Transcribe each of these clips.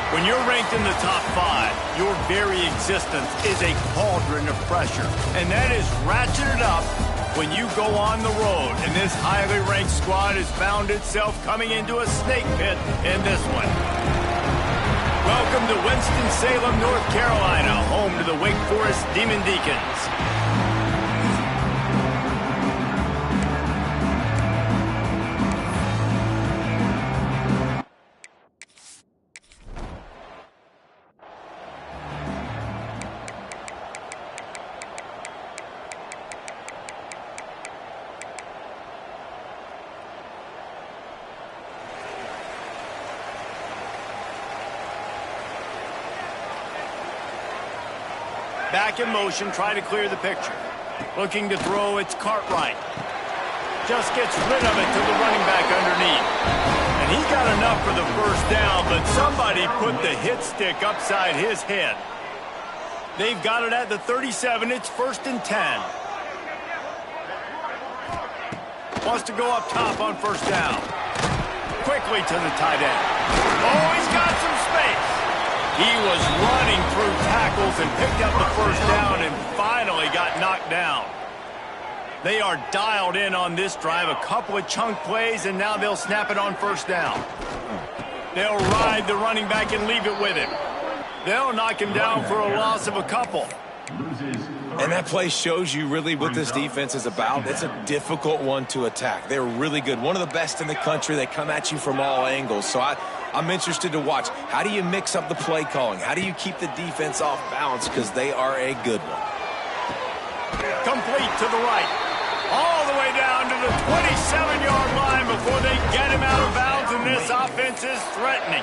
When you're ranked in the top 5, your very existence is a cauldron of pressure. And that is ratcheted up when you go on the road. And this highly ranked squad has found itself coming into a snake pit in this one. Welcome to Winston-Salem, North Carolina, home to the Wake Forest Demon Deacons. Back in motion, try to clear the picture. Looking to throw, it's Cartwright. Just gets rid of it to the running back underneath. And he got enough for the first down, but somebody put the hit stick upside his head. They've got it at the 37. It's 1st and 10. Wants to go up top on 1st down. Quickly to the tight end. Oh, he's got some space. He was running through tackles and picked up the 1st down and finally got knocked down. They are dialed in on this drive. A couple of chunk plays, and now they'll snap it on 1st down. They'll ride the running back and leave it with him. They'll knock him down for a loss of a couple. And that play shows you really what this defense is about. It's a difficult one to attack. They're really good. One of the best in the country. They come at you from all angles. So I'm interested to watch. How do you mix up the play calling? How do you keep the defense off balance? Because they are a good one. Complete to the right. All the way down to the 27-yard line before they get him out of bounds, and this offense is threatening.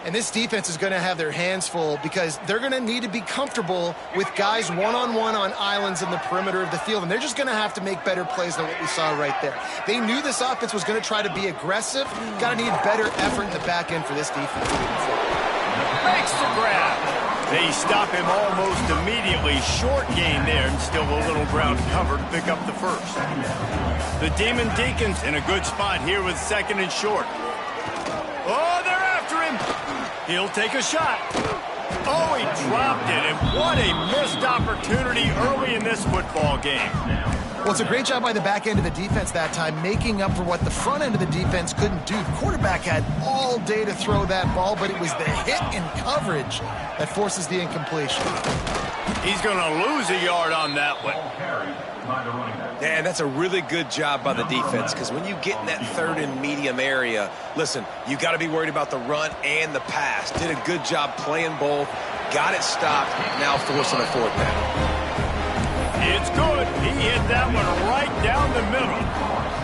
And this defense is going to have their hands full because they're going to need to be comfortable with guys one-on-one on islands in the perimeter of the field. And they're just going to have to make better plays than what we saw right there. They knew this offense was going to try to be aggressive. Got to need better effort in the back end for this defense. Makes the grab. They stop him almost immediately. Short gain there, and still a little ground cover to pick up the 1st. The Demon Deacons in a good spot here with 2nd and short. Oh, they're after him. He'll take a shot. Oh, he dropped it, and what a missed opportunity early in this football game. Well, it's a great job by the back end of the defense that time, making up for what the front end of the defense couldn't do. The quarterback had all day to throw that ball, but it was the hit and coverage that forces the incompletion. He's going to lose a yard on that one. Yeah, that's a really good job by the defense, because when you get in that 3rd and medium area, listen, you got to be worried about the run and the pass. Did a good job playing both, got it stopped, now forcing a 4th down. It's good. He hit that one right down the middle.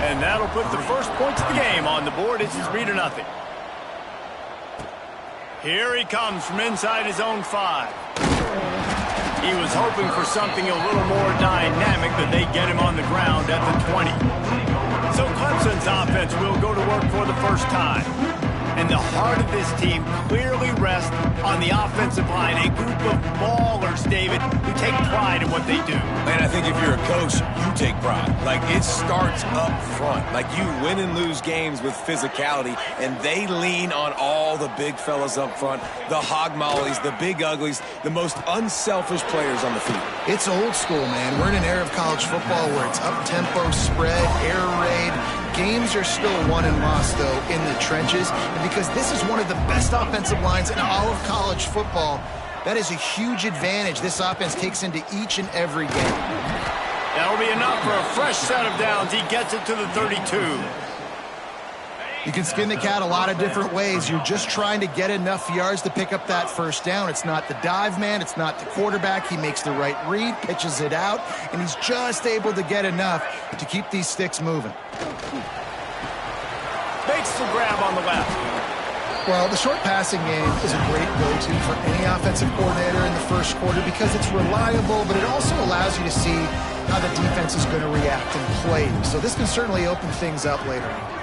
And that'll put the first points of the game on the board. It's 3-0. Here he comes from inside his own 5. He was hoping for something a little more dynamic, but they get him on the ground at the 20. So Clemson's offense will go to work for the first time. And the heart of this team clearly rests on the offensive line, a group of ballers, David, who take pride in what they do. Man, I think if you're a coach, you take pride. Like, it starts up front. Like, you win and lose games with physicality, and they lean on all the big fellas up front, the hog mollies, the big uglies, the most unselfish players on the field. It's old school, man. We're in an era of college football where it's up-tempo, spread, air raid. Games are still won and lost, though, in the trenches. And because this is one of the best offensive lines in all of college football, that is a huge advantage this offense takes into each and every game. That'll be enough for a fresh set of downs. He gets it to the 32. You can skin the cat a lot of different ways. You're just trying to get enough yards to pick up that 1st down. It's not the dive man. It's not the quarterback. He makes the right read, pitches it out, and he's just able to get enough to keep these sticks moving. Makes the grab on the left. Well, the short passing game is a great go-to for any offensive coordinator in the 1st quarter because it's reliable, but it also allows you to see how the defense is going to react and play. So this can certainly open things up later on.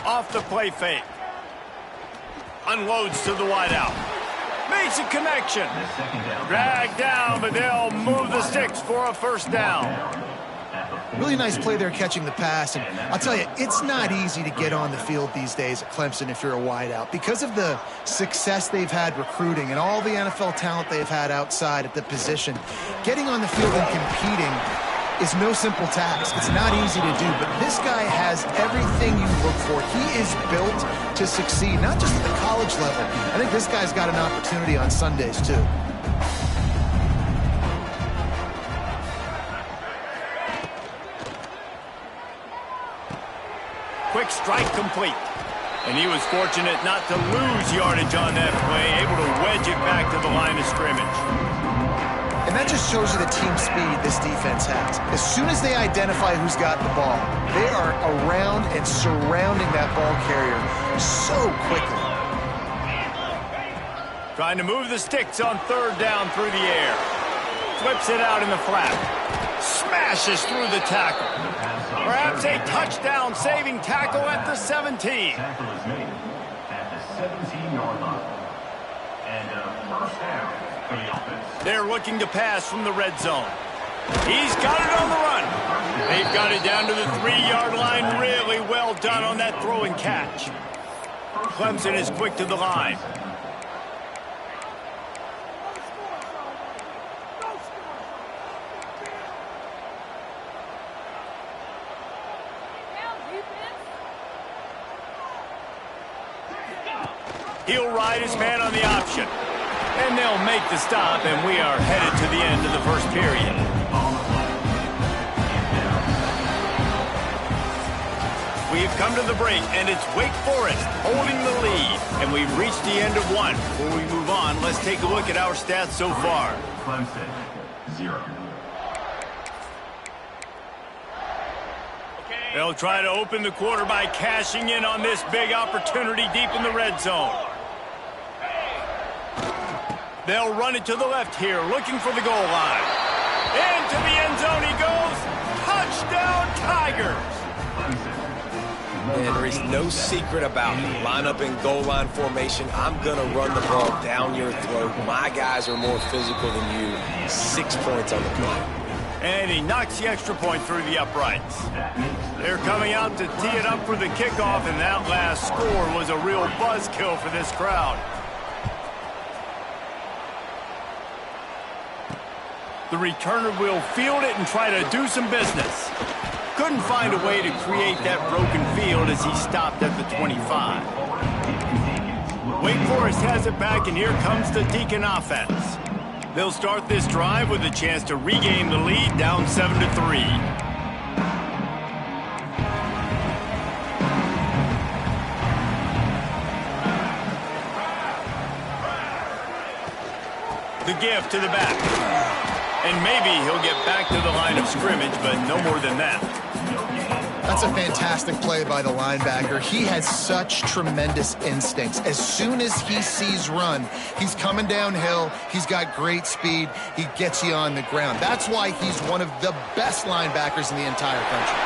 Off the play fake. Unloads to the wideout. Makes a connection. Dragged down, but they'll move the sticks for a 1st down. Really nice play there catching the pass. And I'll tell you, it's not easy to get on the field these days at Clemson if you're a wideout. Because of the success they've had recruiting and all the NFL talent they've had outside at the position, getting on the field and competing is no simple task. It's not easy to do, but this guy has everything you look for. He is built to succeed, not just at the college level. I think this guy's got an opportunity on Sundays, too. Quick strike complete. And he was fortunate not to lose yardage on that play, able to wedge it back to the line of scrimmage. And that just shows you the team speed this defense has. As soon as they identify who's got the ball, they are around and surrounding that ball carrier so quickly. Trying to move the sticks on third down through the air. Flips it out in the flat. Smashes through the tackle. Perhaps a touchdown-saving tackle at the 17. Tackle is made at the 17-yard line. And first down for the offense. They're looking to pass from the red zone. He's got it on the run. They've got it down to the 3-yard line. Really well done on that throw and catch. Clemson is quick to the line. He'll ride his man on the option. And they'll make the stop, and we are headed to the end of the first period. We have come to the break, and it's Wake Forest holding the lead. And we've reached the end of one. Before we move on, let's take a look at our stats so far. Clemson, 0. They'll try to open the quarter by cashing in on this big opportunity deep in the red zone. They'll run it to the left here, looking for the goal line. Into the end zone he goes. Touchdown, Tigers! And there is no secret about it. Line up in goal line formation. I'm going to run the ball down your throat. My guys are more physical than you. 6 points on the play. And he knocks the extra point through the uprights. They're coming out to tee it up for the kickoff, and that last score was a real buzzkill for this crowd. The returner will field it and try to do some business. Couldn't find a way to create that broken field as he stopped at the 25. Wake Forest has it back, and here comes the Deacon offense. They'll start this drive with a chance to regain the lead, down 7-3. The give to the back. And maybe he'll get back to the line of scrimmage, but no more than that. That's a fantastic play by the linebacker. He has such tremendous instincts. As soon as he sees run, he's coming downhill. He's got great speed. He gets you on the ground. That's why he's one of the best linebackers in the entire country.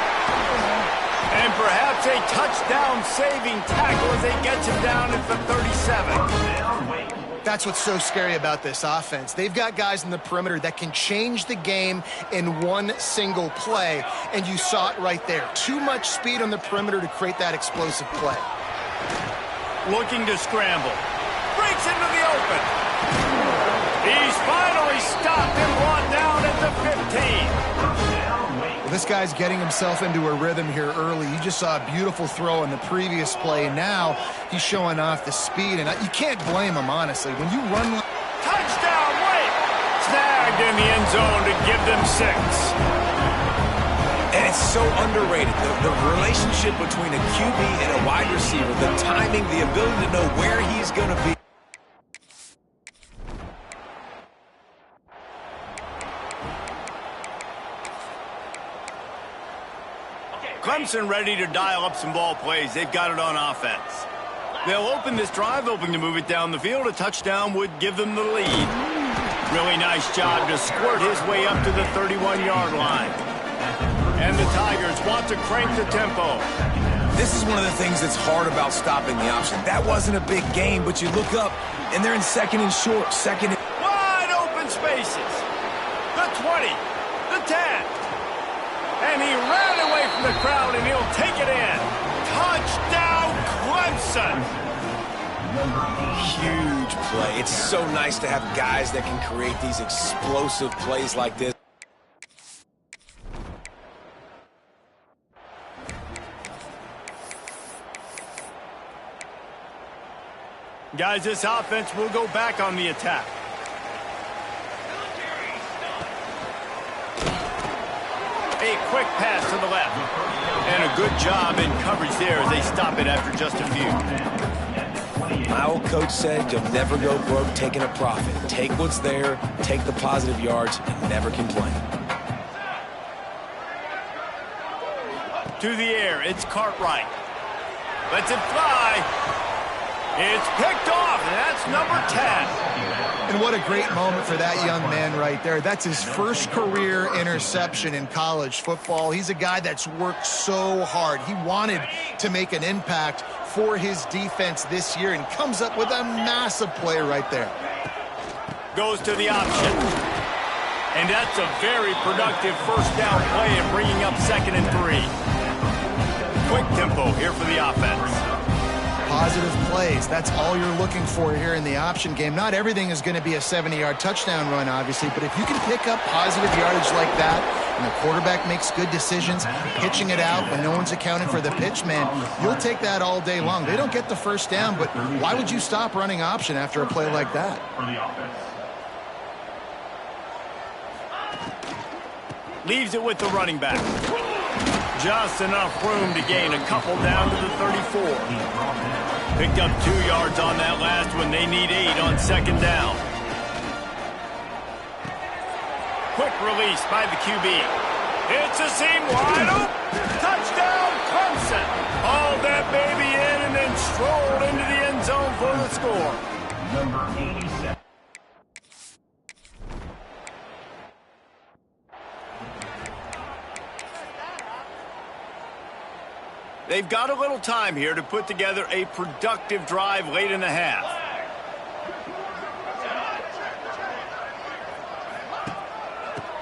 And perhaps a touchdown-saving tackle as they get him down at the 37. That's what's so scary about this offense. They've got guys in the perimeter that can change the game in one single play, and you saw it right there. Too much speed on the perimeter to create that explosive play. Looking to scramble. Breaks into the open. He's finally stopped and brought down at the 15. Well, this guy's getting himself into a rhythm here early. You just saw a beautiful throw in the previous play. Now he's showing off the speed, and you can't blame him, honestly. When you run... Touchdown, Wake! Snagged in the end zone to give them 6. And it's so underrated. The relationship between a QB and a wide receiver, the timing, the ability to know where he's going to be. Clemson ready to dial up some ball plays. They've got it on offense. They'll open this drive, hoping to move it down the field. A touchdown would give them the lead. Really nice job to squirt his way up to the 31-yard line. And the Tigers want to crank the tempo. This is one of the things that's hard about stopping the option. That wasn't a big gain, but you look up, and they're in second and short, Wide open spaces. The 20, the 10. And he the crowd, and he'll take it in. Touchdown, Clemson! Huge play. It's so nice to have guys that can create these explosive plays like this. Guys, this offense will go back on the attack. A quick pass to the left. And a good job in coverage there as they stop it after just a few. My old coach said you'll never go broke taking a profit. Take what's there, take the positive yards, and never complain. To the air, it's Cartwright. Lets it fly. It's picked off, and that's number 10. And what a great moment for that young man right there. That's his first career interception in college football. He's a guy that's worked so hard. He wanted to make an impact for his defense this year and comes up with a massive play right there. Goes to the option. And that's a very productive first down play and bringing up 2nd and 3. Quick tempo here for the offense. Positive plays, that's all you're looking for here in the option game. Not everything is going to be a 70-yard touchdown run, obviously, but if you can pick up positive yardage like that and the quarterback makes good decisions, pitching it out when no one's accounting for the pitch, man, you'll take that all day long. They don't get the first down, but why would you stop running option after a play like that? Leaves it with the running back. Just enough room to gain a couple down to the 34. Picked up 2 yards on that last one. They need 8 on 2nd down. Quick release by the QB. It's a seam wide open. Touchdown, Clemson. Hauled that baby in and then strolled into the end zone for the score. Number 87. They've got a little time here to put together a productive drive late in the half.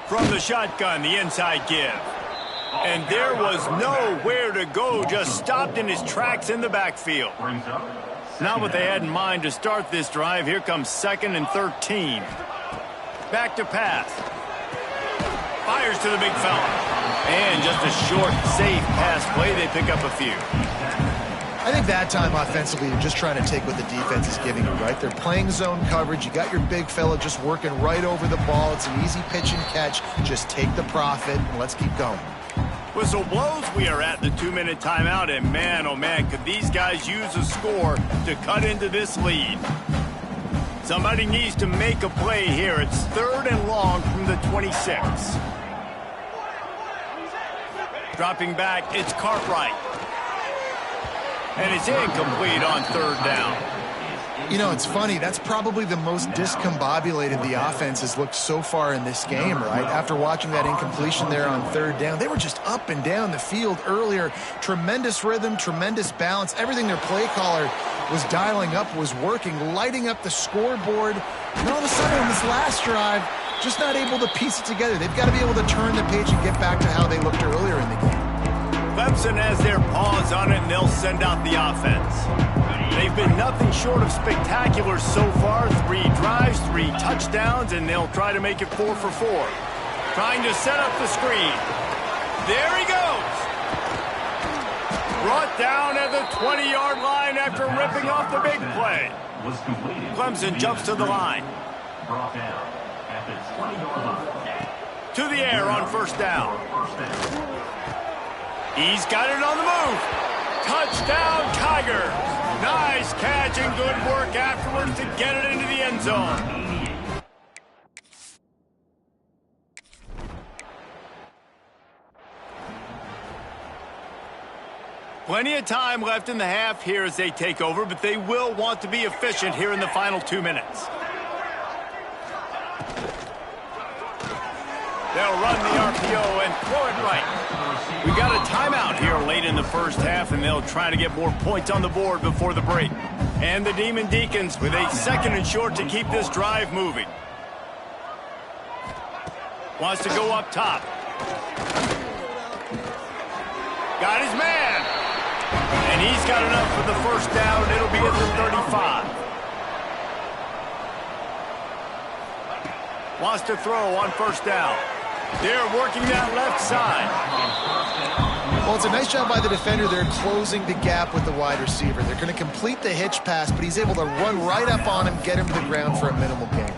From the shotgun, the inside give. And there was nowhere to go, just stopped in his tracks in the backfield. Not what they had in mind to start this drive. Here comes 2nd and 13. Back to pass. Fires to the big fella. And just a short, safe pass play. They pick up a few. I think that time offensively, you're just trying to take what the defense is giving you, right? They're playing zone coverage. You got your big fella just working right over the ball. It's an easy pitch and catch. Just take the profit and let's keep going. Whistle blows. We are at the 2-minute timeout. And man, oh man, could these guys use a score to cut into this lead. Somebody needs to make a play here. It's 3rd and long from the 26. Dropping back, it's Cartwright. And it's incomplete on 3rd down. You know, it's funny. That's probably the most discombobulated the offense has looked so far in this game, right? After watching that incompletion there on 3rd down, they were just up and down the field earlier. Tremendous rhythm, tremendous balance. Everything their play caller was dialing up was working, lighting up the scoreboard. And all of a sudden on this last drive, just not able to piece it together. They've got to be able to turn the page and get back to how they looked earlier in the game. Clemson has their paws on it, and they'll send out the offense. They've been nothing short of spectacular so far. 3 drives, 3 touchdowns, and they'll try to make it 4 for 4. Trying to set up the screen. There he goes. Brought down at the 20-yard line after ripping off the big play. Clemson jumps to the line. Brought down at the 20-yard line. To the air on 1st down. He's got it on the move. Touchdown, Tigers. Nice catch and good work afterwards to get it into the end zone. Plenty of time left in the half here as they take over, but they will want to be efficient here in the final 2 minutes. They'll run the RPO and throw it right. We got a timeout here late in the first half, and they'll try to get more points on the board before the break. And the Demon Deacons with a 2nd and short to keep this drive moving. Wants to go up top. Got his man. And he's got enough for the first down. It'll be at the 35. Wants to throw on first down. They're working that left side. Well, it's a nice job by the defender. They're closing the gap with the wide receiver. They're going to complete the hitch pass, but he's able to run right up on him, get him to the ground for a minimal gain.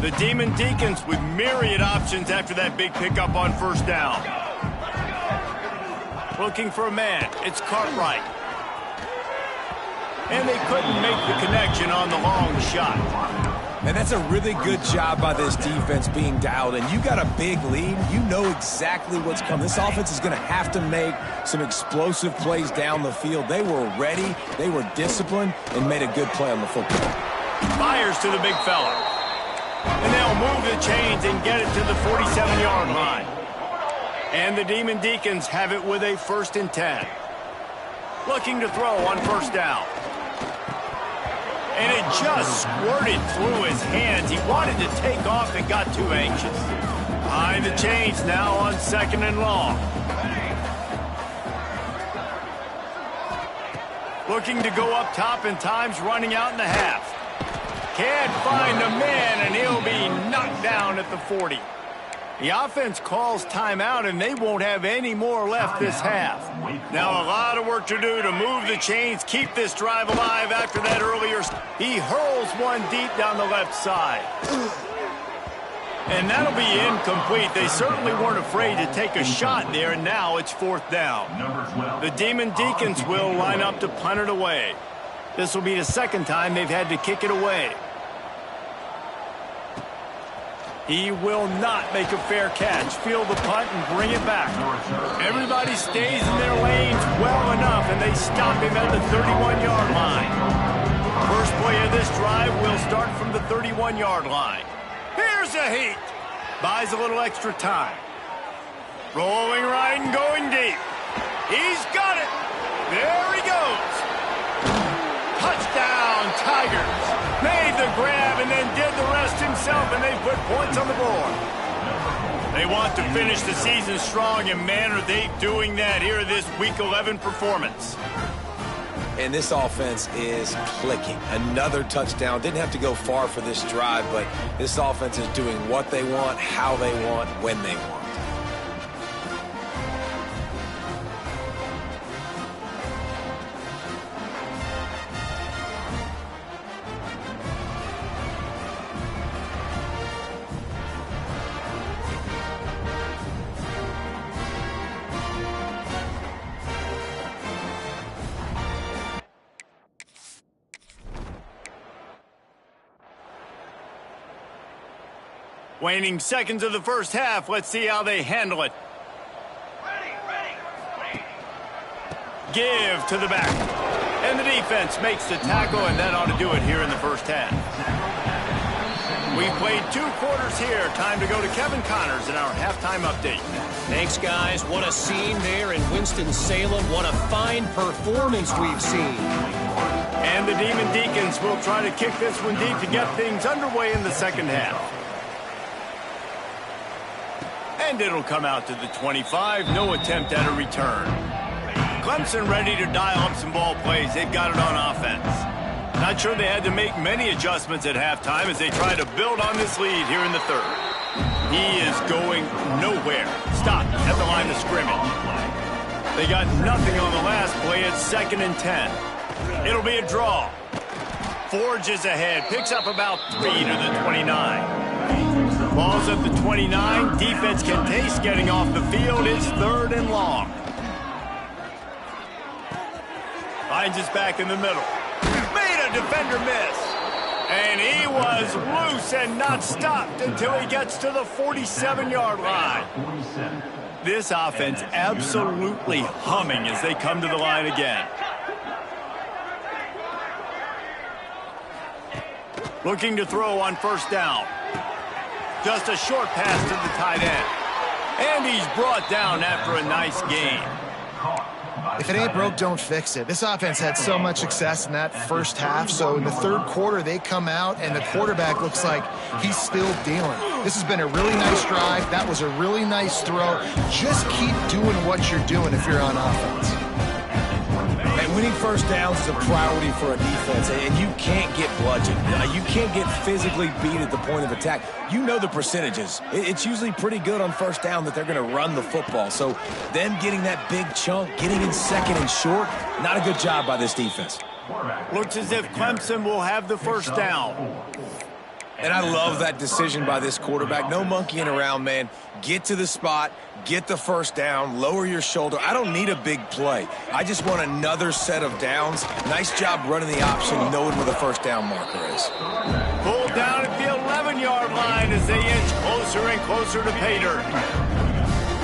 The Demon Deacons with myriad options after that big pickup on first down. Looking for a man. It's Cartwright. And they couldn't make the connection on the long shot. And that's a really good job by this defense being dialed in. You got a big lead. You know exactly what's coming. This offense is going to have to make some explosive plays down the field. They were ready, they were disciplined, and made a good play on the football. Fires to the big fella. And they'll move the chains and get it to the 47-yard line. And the Demon Deacons have it with a 1st and 10. Looking to throw on first down. And it just squirted through his hands. He wanted to take off and got too anxious. Behind the chains now on 2nd and long. Looking to go up top, and time's running out in the half. Can't find the man, and he'll be knocked down at the 40. The offense calls timeout, and they won't have any more left this half. Now a lot of work to do to move the chains, keep this drive alive after that earlier. He hurls one deep down the left side. And that'll be incomplete. They certainly weren't afraid to take a shot there, and now it's 4th down. The Demon Deacons will line up to punt it away. This will be the 2nd time they've had to kick it away. He will not make a fair catch. Field the punt and bring it back. Everybody stays in their lanes well enough, and they stop him at the 31-yard line. First play of this drive will start from the 31-yard line. Here's a heat. Buys a little extra time. Rolling right and going deep. He's got it. There he goes. Touchdown, Tigers. Made the grab and then did the rest himself, and they put points on the board. They want to finish the season strong, and man, are they doing that here in this Week 11 performance. And this offense is clicking. Another touchdown. Didn't have to go far for this drive, but this offense is doing what they want, how they want, when they want. Waning seconds of the first half. Let's see how they handle it. Give to the back. And the defense makes the tackle, and that ought to do it here in the first half. We've played 2 quarters here. Time to go to Kevin Connors in our halftime update. Thanks, guys. What a scene there in Winston-Salem. What a fine performance we've seen. And the Demon Deacons will try to kick this one deep to get things underway in the second half. And it'll come out to the 25. No attempt at a return. Clemson ready to dial up some ball plays. They've got it on offense. Not sure they had to make many adjustments at halftime as they try to build on this lead here in the 3rd. He is going nowhere. Stopped at the line of scrimmage. They got nothing on the last play. It's 2nd and 10. It'll be a draw. Forges ahead. Picks up about 3 to the 29. Ball's at the 29. Defense can taste getting off the field. It's 3rd and long. Finds us back in the middle. Made a defender miss. And he was loose and not stopped until he gets to the 47-yard line. This offense absolutely humming as they come to the line again. Looking to throw on first down. Just a short pass to the tight end. And he's brought down after a nice gain. If it ain't broke, don't fix it. This offense had so much success in that first half, so in the 3rd quarter, they come out, and the quarterback looks like he's still dealing. This has been a really nice drive. That was a really nice throw. Just keep doing what you're doing if you're on offense. And winning first downs is a priority for a defense, and you can't get bludgeoned. You can't get physically beat at the point of attack. You know the percentages. It's usually pretty good on first down that they're going to run the football. So them getting that big chunk, getting in second and short, not a good job by this defense. Looks as if Clemson will have the first down. And I love that decision by this quarterback. No monkeying around, man. Get to the spot, get the first down, lower your shoulder. I don't need a big play. I just want another set of downs. Nice job running the option, knowing where the first down marker is. Pulled down at the 11-yard line as they inch closer and closer to pay dirt.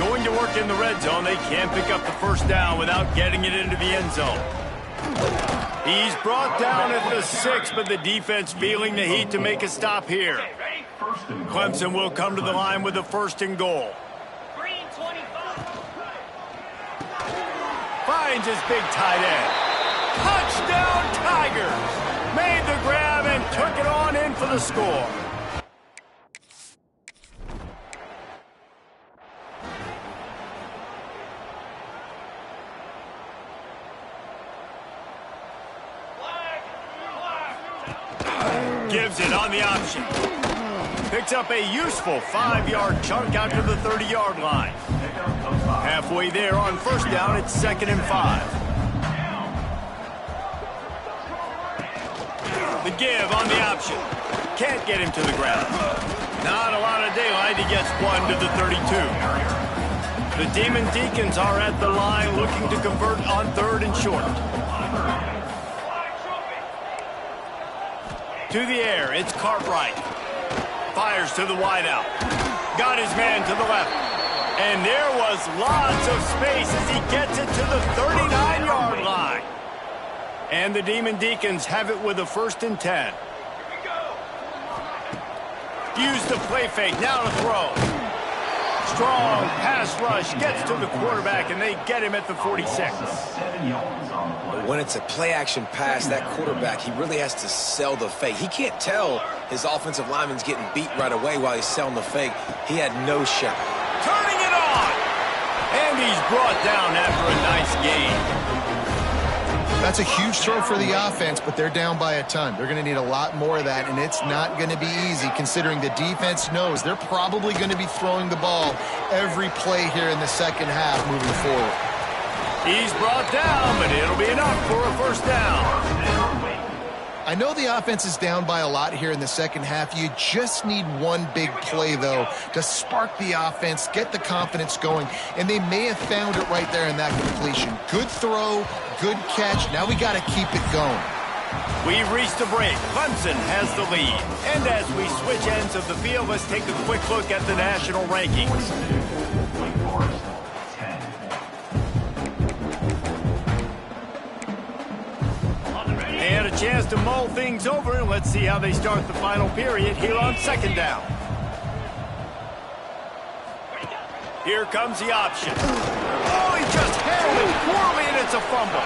Going to work in the red zone, they can't pick up the first down without getting it into the end zone. He's brought down at the 6, but the defense feeling the heat to make a stop here. Clemson will come to the line with a 1st and goal. Finds his big tight end. Touchdown Tigers! Made the grab and took it on in for the score. Gives it on the option. Picks up a useful 5-yard chunk out to the 30-yard line. Halfway there on first down, it's 2nd and 5. The give on the option. Can't get him to the ground. Not a lot of daylight. He gets 1 to the 32. The Demon Deacons are at the line looking to convert on 3rd and short. To the air, it's Cartwright. Fires to the wideout. Got his man to the left. And there was lots of space as he gets it to the 39-yard line. And the Demon Deacons have it with a 1st and 10. Use the play fake, now to throw. Strong pass rush, gets to the quarterback, and they get him at the 46. When it's a play-action pass, that quarterback, he really has to sell the fake. He can't tell his offensive lineman's getting beat right away while he's selling the fake. He had no shot. Turning it on! And he's brought down after a nice gain. That's a huge throw for the offense, but they're down by a ton. They're going to need a lot more of that, and it's not going to be easy considering the defense knows they're probably going to be throwing the ball every play here in the second half moving forward. He's brought down, but it'll be enough for a first down. I know the offense is down by a lot here in the second half. You just need one big play, though, to spark the offense, get the confidence going, and they may have found it right there in that completion. Good throw, good catch. Now we got to keep it going. We've reached a break. Clemson has the lead. And as we switch ends of the field, let's take a quick look at the national rankings. And a chance to mull things over, and let's see how they start the final period here on 2nd down. Here comes the option. Oh, he just handled it poorly, and it's a fumble.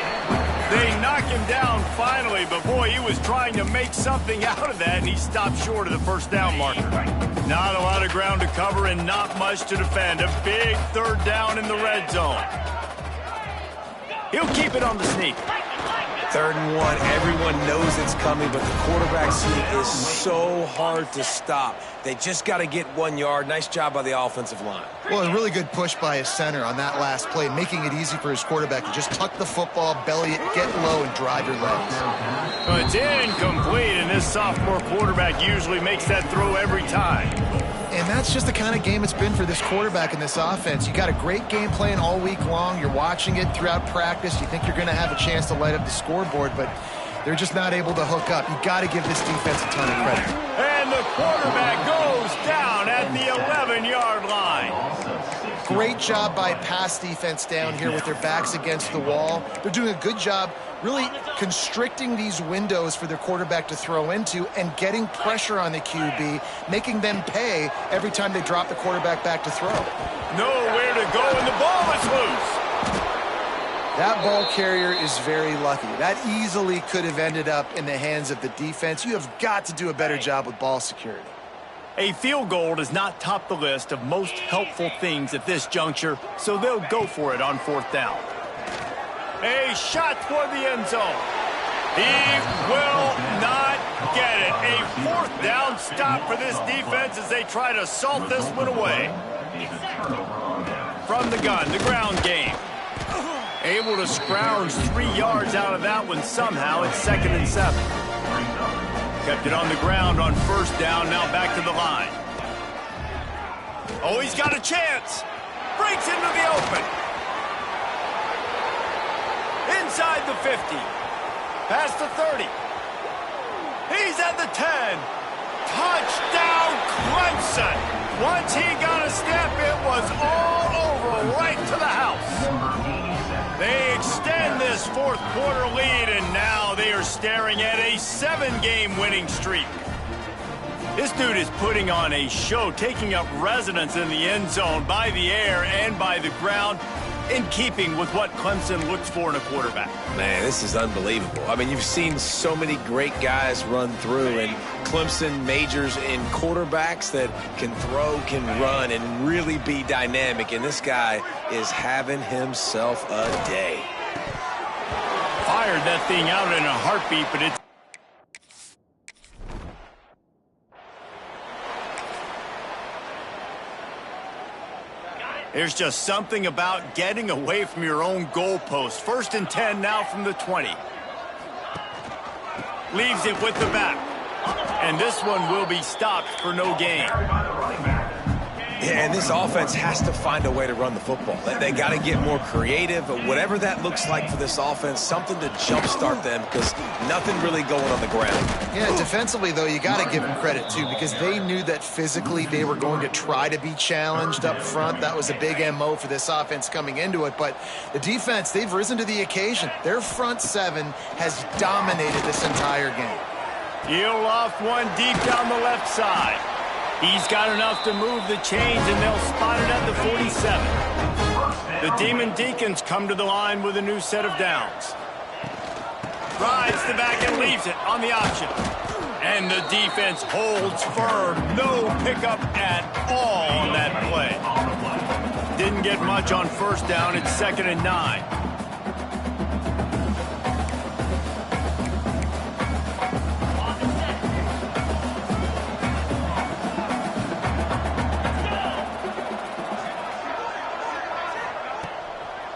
They knock him down finally, but boy, he was trying to make something out of that, and he stopped short of the first down marker. Not a lot of ground to cover and not much to defend. A big 3rd down in the red zone. He'll keep it on the sneak. 3rd and 1, everyone knows it's coming, but the quarterback sneak is so hard to stop. They just got to get 1 yard. Nice job by the offensive line. Well, a really good push by his center on that last play, making it easy for his quarterback to just tuck the football, belly it, get low, and drive your legs. Well, it's incomplete, and this sophomore quarterback usually makes that throw every time. And that's just the kind of game it's been for this quarterback in this offense. You got a great game plan all week long. You're watching it throughout practice. You think you're going to have a chance to light up the scoreboard, but they're just not able to hook up. You got to give this defense a ton of credit. And the quarterback goes down at the 11-yard line. Great job by pass defense down here with their backs against the wall. They're doing a good job really constricting these windows for their quarterback to throw into and getting pressure on the QB, making them pay every time they drop the quarterback back to throw. Nowhere to go, and the ball is loose. That ball carrier is very lucky. That easily could have ended up in the hands of the defense. You have got to do a better job with ball security. A field goal does not top the list of most helpful things at this juncture, so they'll go for it on 4th down. A shot toward the end zone. He will not get it. A 4th down stop for this defense as they try to salt this one away. From the gun, the ground game. Able to scrounge 3 yards out of that one somehow. It's 2nd and 7. Kept it on the ground on 1st down, now back to the line. Oh, he's got a chance. Breaks into the open. Inside the 50. Past the 30. He's at the 10. Touchdown, Clemson. Once he got a step, it was all over, right to the house. They extend this 4th quarter lead, and now they are staring at a 7-game winning streak. This dude is putting on a show, taking up residence in the end zone by the air and by the ground, in keeping with what Clemson looks for in a quarterback. Man, this is unbelievable. I mean, you've seen so many great guys run through, and Clemson majors in quarterbacks that can throw, can run, and really be dynamic, and this guy is having himself a day. Fired that thing out in a heartbeat, but it's there's just something about getting away from your own goalpost. 1st and 10 now from the 20. Leaves it with the back. And this one will be stopped for no gain. Yeah, and this offense has to find a way to run the football. They got to get more creative, whatever that looks like for this offense, something to jumpstart them, because nothing really going on the ground. Yeah, defensively, though, you got to give them credit, too, because they knew that physically they were going to try to be challenged up front. That was a big MO for this offense coming into it. But the defense, they've risen to the occasion. Their front 7 has dominated this entire game. He'll off one deep down the left side. He's got enough to move the chains, and they'll spot it at the 47. The Demon Deacons come to the line with a new set of downs. Drives the back and leaves it on the option. And the defense holds firm. No pickup at all on that play. Didn't get much on 1st down. It's 2nd and 9.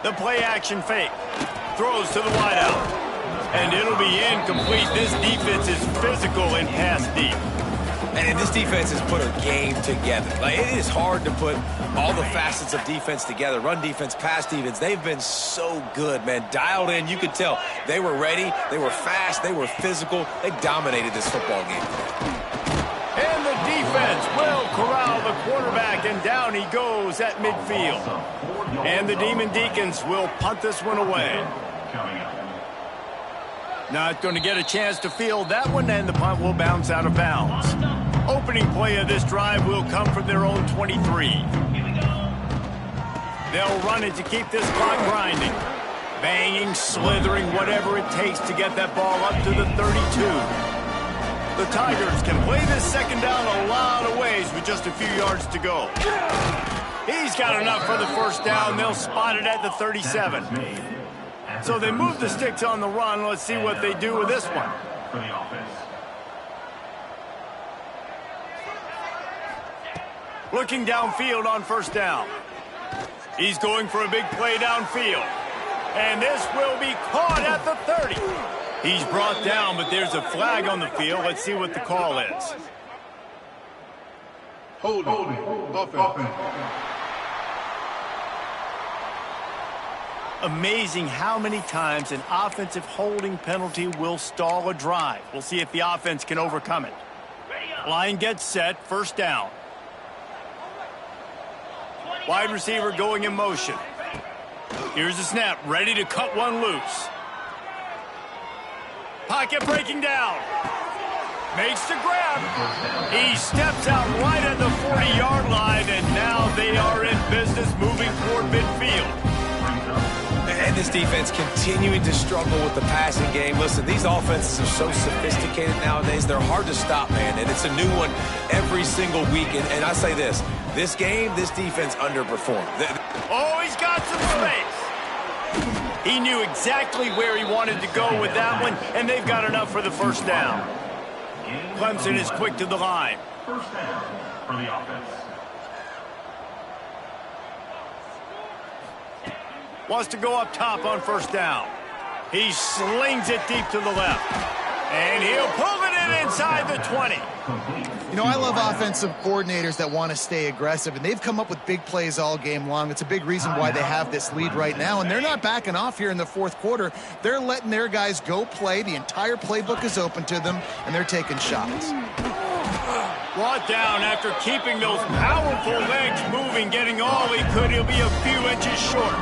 The play-action fake. Throws to the wideout. And it'll be incomplete. This defense is physical and pass deep. And this defense has put a game together. Like, it is hard to put all the facets of defense together. Run defense, pass defense. They've been so good, man. Dialed in. You could tell they were ready. They were fast. They were physical. They dominated this football game. And the defense will corral the quarterback, and down he goes at midfield. And the Demon Deacons will punt this one away. Not going to get a chance to field that one, and the punt will bounce out of bounds. Opening play of this drive will come from their own 23. They'll run it to keep this clock grinding. Banging, slithering, whatever it takes to get that ball up to the 32. The Tigers can play this 2nd down a lot of ways with just a few yards to go. He's got enough for the 1st down. They'll spot it at the 37. So they move the sticks on the run. Let's see what they do with this one. Looking downfield on 1st down. He's going for a big play downfield. And this will be caught at the 30. He's brought down, but there's a flag on the field. Let's see what the call is. Holding. Offense. Amazing how many times an offensive holding penalty will stall a drive. We'll see if the offense can overcome it. Line gets set, 1st down. Wide receiver going in motion. Here's the snap, ready to cut one loose. Pocket breaking down. Makes the grab. He steps out right at the 40-yard line, and now they are in business moving toward midfield. And this defense continuing to struggle with the passing game. Listen, these offenses are so sophisticated nowadays. They're hard to stop, man, and it's a new one every single week. And I say this game, this defense underperformed. Oh, he's got some space. He knew exactly where he wanted to go with that one, and they've got enough for the first down. Clemson is quick to the line. First down for the offense. Wants to go up top on first down. He slings it deep to the left. And he'll pull it in inside the 20. You know, I love offensive coordinators that want to stay aggressive, and they've come up with big plays all game long. It's a big reason why they have this lead right now, and they're not backing off here in the fourth quarter. They're letting their guys go play. The entire playbook is open to them, and they're taking shots. Brought down after keeping those powerful legs moving, getting all he could. He'll be a few inches short.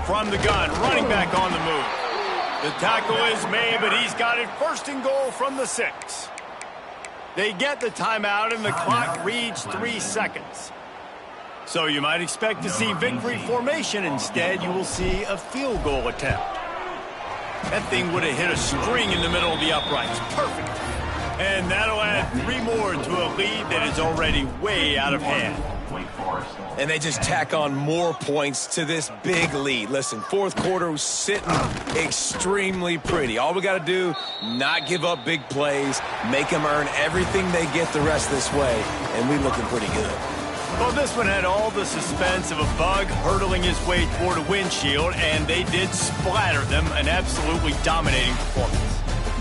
From the gun, running back on the move. The tackle is made, but he's got it first and goal from the 6. They get the timeout, and the clock reads 3 seconds. So you might expect to see victory formation. Instead, you will see a field goal attempt. That thing would have hit a string in the middle of the uprights. Perfect. And that'll add 3 more to a lead that is already way out of hand. And they just tack on more points to this big lead. Listen, fourth quarter was sitting extremely pretty. All we got to do, not give up big plays, make them earn everything they get the rest of this way, and we're looking pretty good. Well, this one had all the suspense of a bug hurtling his way toward a windshield, and they did splatter them. An absolutely dominating performance.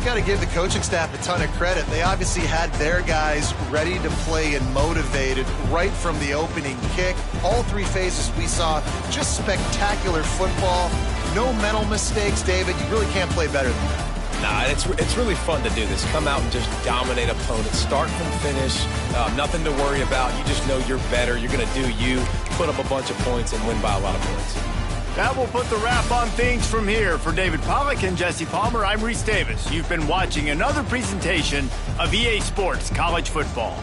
Got to give the coaching staff a ton of credit. They obviously had their guys ready to play and motivated right from the opening kick. All 3 phases we saw just spectacular football. No mental mistakes, David. You really can't play better than that. Nah, it's really fun to do this. Come out and just dominate opponents. Start from finish. Nothing to worry about. You just know you're better. You're going to do you, put up a bunch of points, and win by a lot of points. That will put the wrap on things from here. For David Pollack and Jesse Palmer, I'm Reese Davis. You've been watching another presentation of EA Sports College Football.